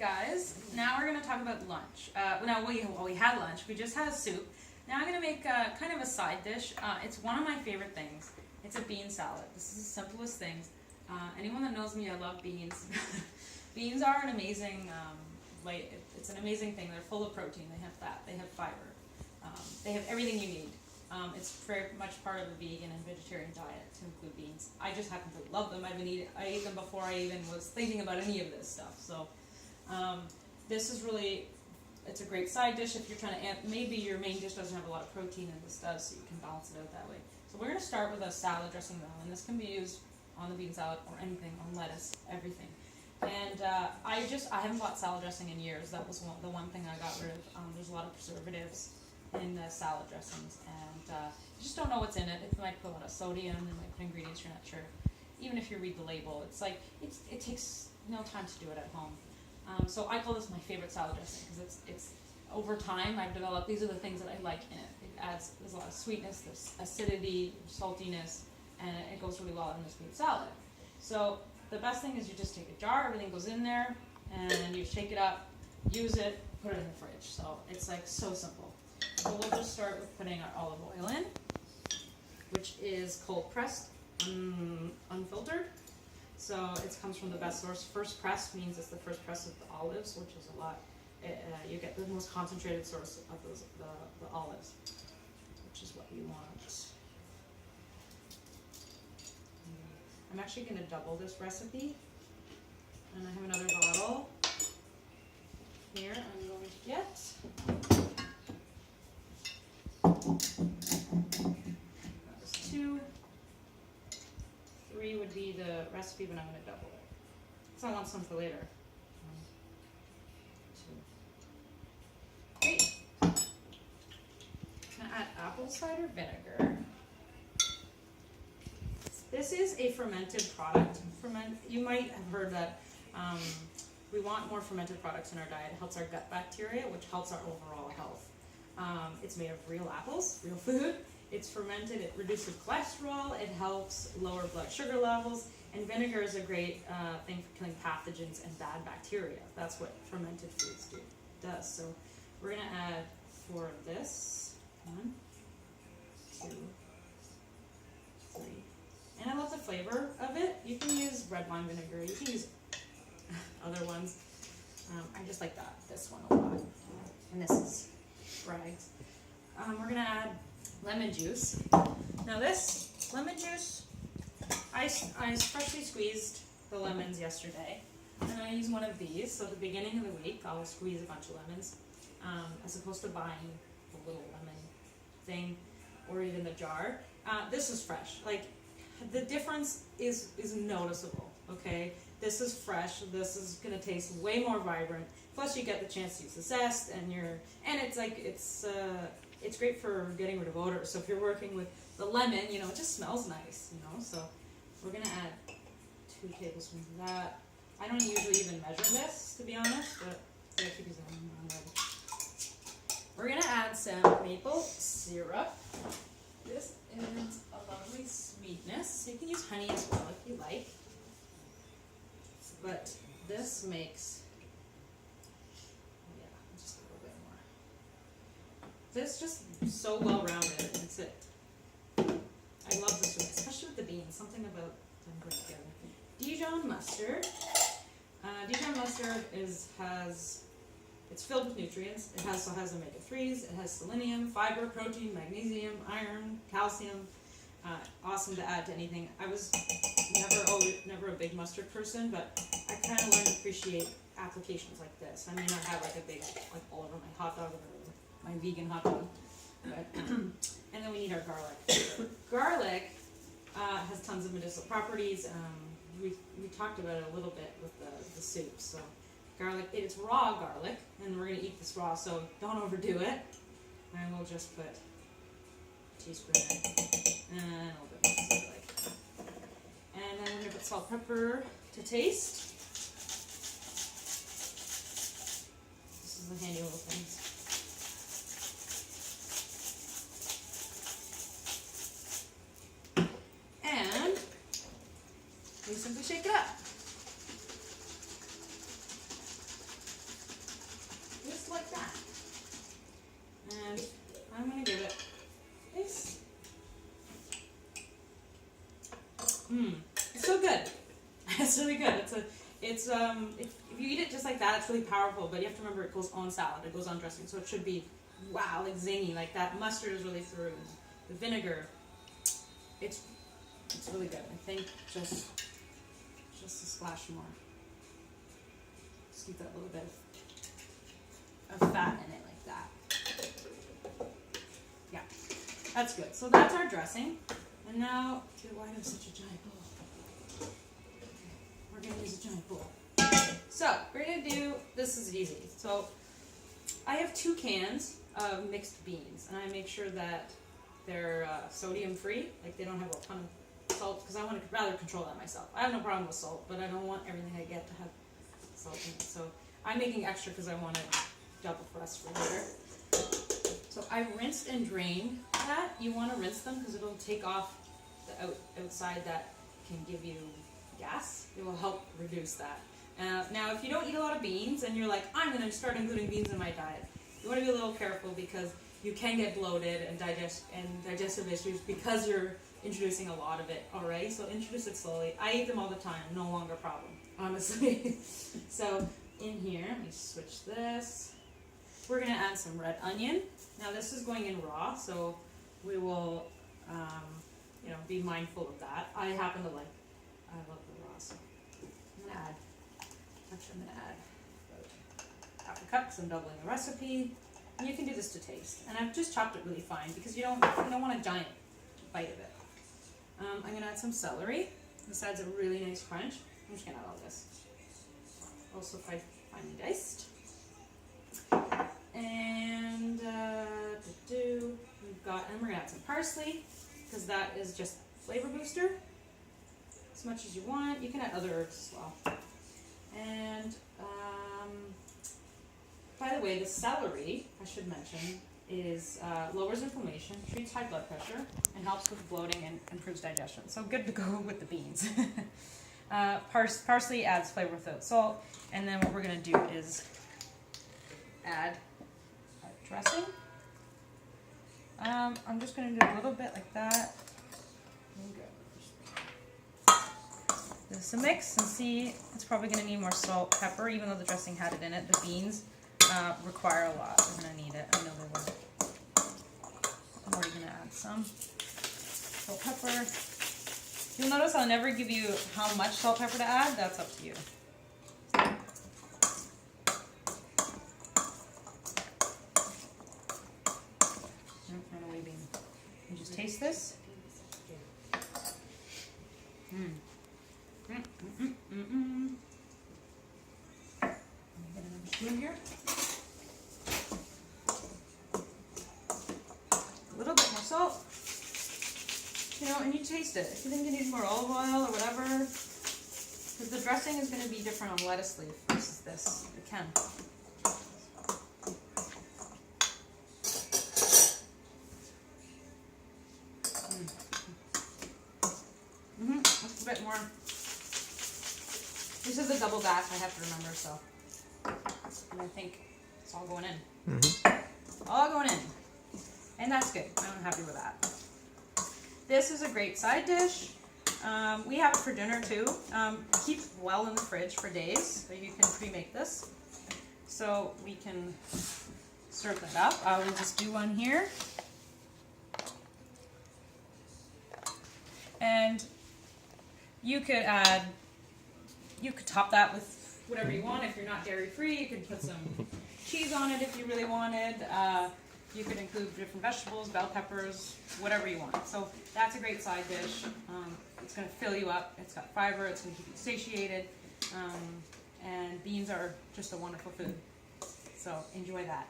guys, now we're going to talk about lunch. We had lunch. We just had a soup. Now I'm going to make kind of a side dish. It's one of my favorite things. It's a bean salad. This is the simplest things. Anyone that knows me, I love beans. Beans are an amazing, it's an amazing thing. They're full of protein. They have fat. They have fiber. They have everything you need. It's very much part of a vegan and vegetarian diet to include beans. I just happen to love them. I ate them before I even was thinking about any of this stuff. So this is really, it's a great side dish if you're trying to add, maybe your main dish doesn't have a lot of protein and this does, so you can balance it out that way. So we're going to start with a salad dressing though, and this can be used on the bean salad or anything, on lettuce, everything. And I haven't bought salad dressing in years. That was the one thing I got rid of. There's a lot of preservatives in the salad dressings, and you just don't know what's in it. It might put a lot of sodium, and might put ingredients you're not sure. Even if you read the label, it's like it takes no time to do it at home. So I call this my favorite salad dressing because it's over time I've developed, these are the things that I like in it. There's a lot of sweetness, there's acidity, saltiness, and it goes really well in this bean salad. So the best thing is you just take a jar, everything goes in there, and you shake it up, use it, put it in the fridge. So it's like so simple. So we'll just start with putting our olive oil in, which is cold pressed, unfiltered. So it comes from the best source. First press means it's the first press of the olives, which is a lot. You get the most concentrated source of the olives, which is what you want. I'm actually going to double this recipe, and I have another bottle here I'm going to get. That was 2. 3 would be the recipe, but I'm going to double it. So I want some for later. 2. Great. I'm going to add apple cider vinegar. This is a fermented product. You might have heard that we want more fermented products in our diet. It helps our gut bacteria, which helps our overall health. It's made of real apples, real food. It's fermented, it reduces cholesterol, it helps lower blood sugar levels, and vinegar is a great thing for killing pathogens and bad bacteria. That's what fermented foods does. So we're going to add for this 1, 2, 3. And I love the flavor of it. You can use red wine vinegar, you can use other ones. I just like this one a lot. And this is Bragg's. We're going to add lemon juice. Now this lemon juice, I freshly squeezed the lemons yesterday, and I use one of these. So at the beginning of the week, I'll squeeze a bunch of lemons, as opposed to buying the little lemon thing or even the jar. This is fresh. Like, the difference is noticeable. Okay, this is fresh. This is gonna taste way more vibrant. Plus, you get the chance to use the zest, and it's great for getting rid of odor. So if you're working with the lemon, it just smells nice, So we're going to add 2 tablespoons of that. I don't usually even measure this, to be honest, but I keep using them on ready. We're going to add some maple syrup. This is a lovely sweetness. You can use honey as well if you like. But this makes... This is just so well-rounded. That's it. I love this one, especially with the beans. Something about them put together. Dijon mustard. Dijon mustard it's filled with nutrients. It has omega-3s. It has selenium, fiber, protein, magnesium, iron, calcium. Awesome to add to anything. I was never a big mustard person, but I kind of learned to appreciate applications like this. I may not have like a big all over my hot dog or my vegan hot dog. But, and then we need our garlic. Garlic has tons of medicinal properties. We talked about it a little bit with the soup. So garlic, it's raw garlic, and we're going to eat this raw, so don't overdo it. And we'll just put a teaspoon in, and a little bit more garlic. And then we're going to put salt, pepper to taste. This is the handy little things. We simply shake it up. It's if you eat it just like that, it's really powerful. But you have to remember it goes on salad. It goes on dressing, so it should be wow, like zingy, like that. Mustard is really through. And the vinegar, it's really good. I think just a splash more. Just keep that little bit of fat in it like that. Yeah, that's good. So that's our dressing. And now, why do I have such a giant bowl? We're going to use a giant bowl. So, we're going to do, this is easy. So, I have 2 cans of mixed beans, and I make sure that they're sodium free, like they don't have a ton of salt, because I want to rather control that myself. I have no problem with salt, but I don't want everything I get to have salt in it. So, I'm making extra because I want to double for us for later. So, I rinsed and drained that. You want to rinse them because it'll take off the outside that can give you gas. It will help reduce that. Now, if you don't eat a lot of beans and you're like, I'm going to start including beans in my diet, you want to be a little careful because you can get bloated and digestive issues because you're introducing a lot of it already. So introduce it slowly. I eat them all the time, no longer a problem, honestly. So in here, let me switch this. We're going to add some red onion. Now this is going in raw, so we will be mindful of that. I love the raw, so I'm going to add about half a cup because I'm doubling the recipe. And you can do this to taste. And I've just chopped it really fine because you don't want a giant bite of it. I'm going to add some celery. This adds a really nice crunch. I'm just going to add all this. Also finely diced. And we're going to add some parsley because that is just flavor booster. As much as you want. You can add other herbs as well. And by the way, the celery, I should mention, is lowers inflammation, treats high blood pressure, and helps with bloating and improves digestion. So good to go with the beans. Parsley adds flavor without salt. And then what we're going to do is add our dressing. I'm just going to do a little bit like that. This is a mix, and see, it's probably going to need more salt, pepper, even though the dressing had it in it. The beans require a lot. They're going to need it. I know they will. I'm already going to add some salt, pepper. You'll notice I'll never give you how much salt, pepper to add. That's up to you. Run away, bean. You just taste this. Get another spoon here. A little bit more salt. And you taste it. If you think you need more olive oil or whatever, because the dressing is going to be different on lettuce leaf versus this. It can. That's a bit more. This is a double batch, I have to remember, so. And I think it's all going in. All going in. And that's good. I'm happy with that. This is a great side dish. We have it for dinner too. Keeps well in the fridge for days, so you can pre-make this. So we can serve that up. I will just do one here. And you could top that with whatever you want. If you're not dairy free, you could put some cheese on it if you really wanted. You could include different vegetables, bell peppers, whatever you want. So that's a great side dish. It's going to fill you up. It's got fiber. It's going to keep you satiated. And beans are just a wonderful food. So enjoy that.